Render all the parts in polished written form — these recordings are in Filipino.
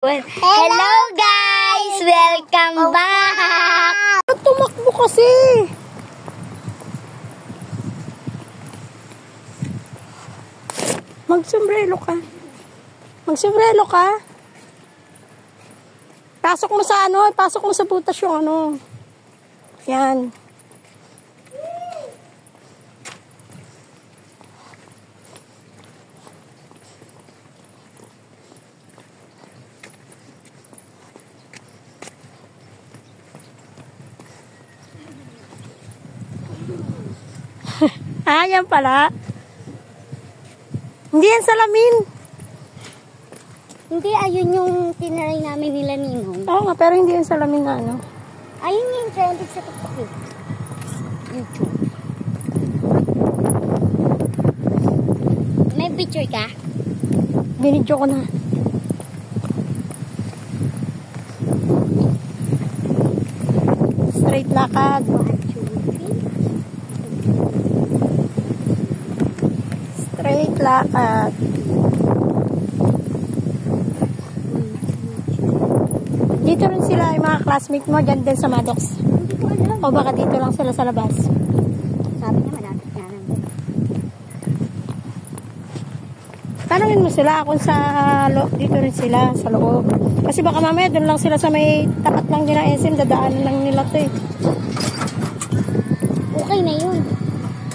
Hello guys! Welcome back! Tumakbo kasi! Magsombrero ka. Magsombrero ka. Pasok mo sa ano, pasok mo sa butas yung ano. Yan. Yan pala. Hindi yan salamin. Hindi, ayun yung tinaray namin nila Ninong. Oo nga, pero hindi yan salamin na ano. Ayun yung trending sa TikTok eh. YouTube. May picture ka? Binidyo ko na. Straight lakad. Straight lakad. Dito rin sila yung mga classmate mo dyan din sa Maddox. Hindi ko alam. O baka dito lang sila sa labas. Sabi niya malapit nga nandun. Tanungin mo sila kung sa dito rin sila sa loob. Kasi baka mamaya doon lang sila sa may tapat lang din ng SM, dadaanan lang nila to eh. Okay na yun.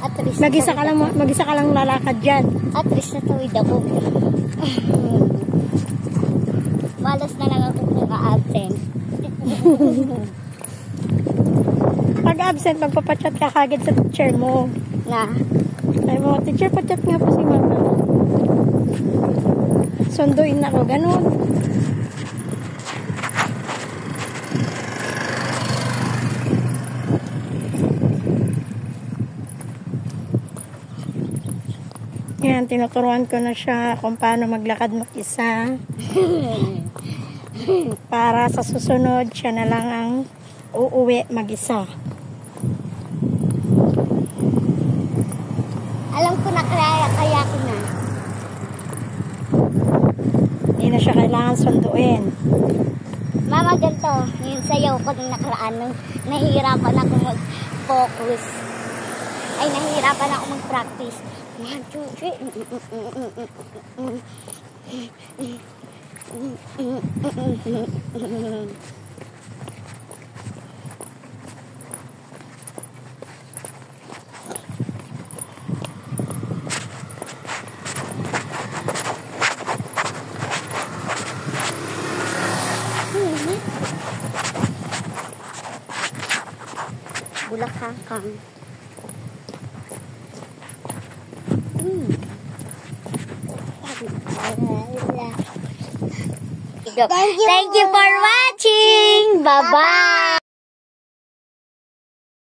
At least Mag-isa ka lang lalakad dyan. At least natawid ako. Malas na lang ako kung ka-absent. Pag absent, magpapachat ka kagad sa teacher mo. Na? Ay mo, teacher, pachat nga po si mama. Sunduin ako, ganun. Yan, tinuturuan ko na siya kung paano maglakad mag-isa. Para sa susunod, siya na lang ang uuwi mag-isa. Alam ko na kaya ko na. Hindi na siya kailangan sunduin. Mama, ganito. Yung sayaw ko nung nakaraan, nung nahihirapan ako mag-focus. Ay, nahihirapan ako mag-practice. 1, 2, 3. Bulacan kang. Thank you for watching. Bye-bye.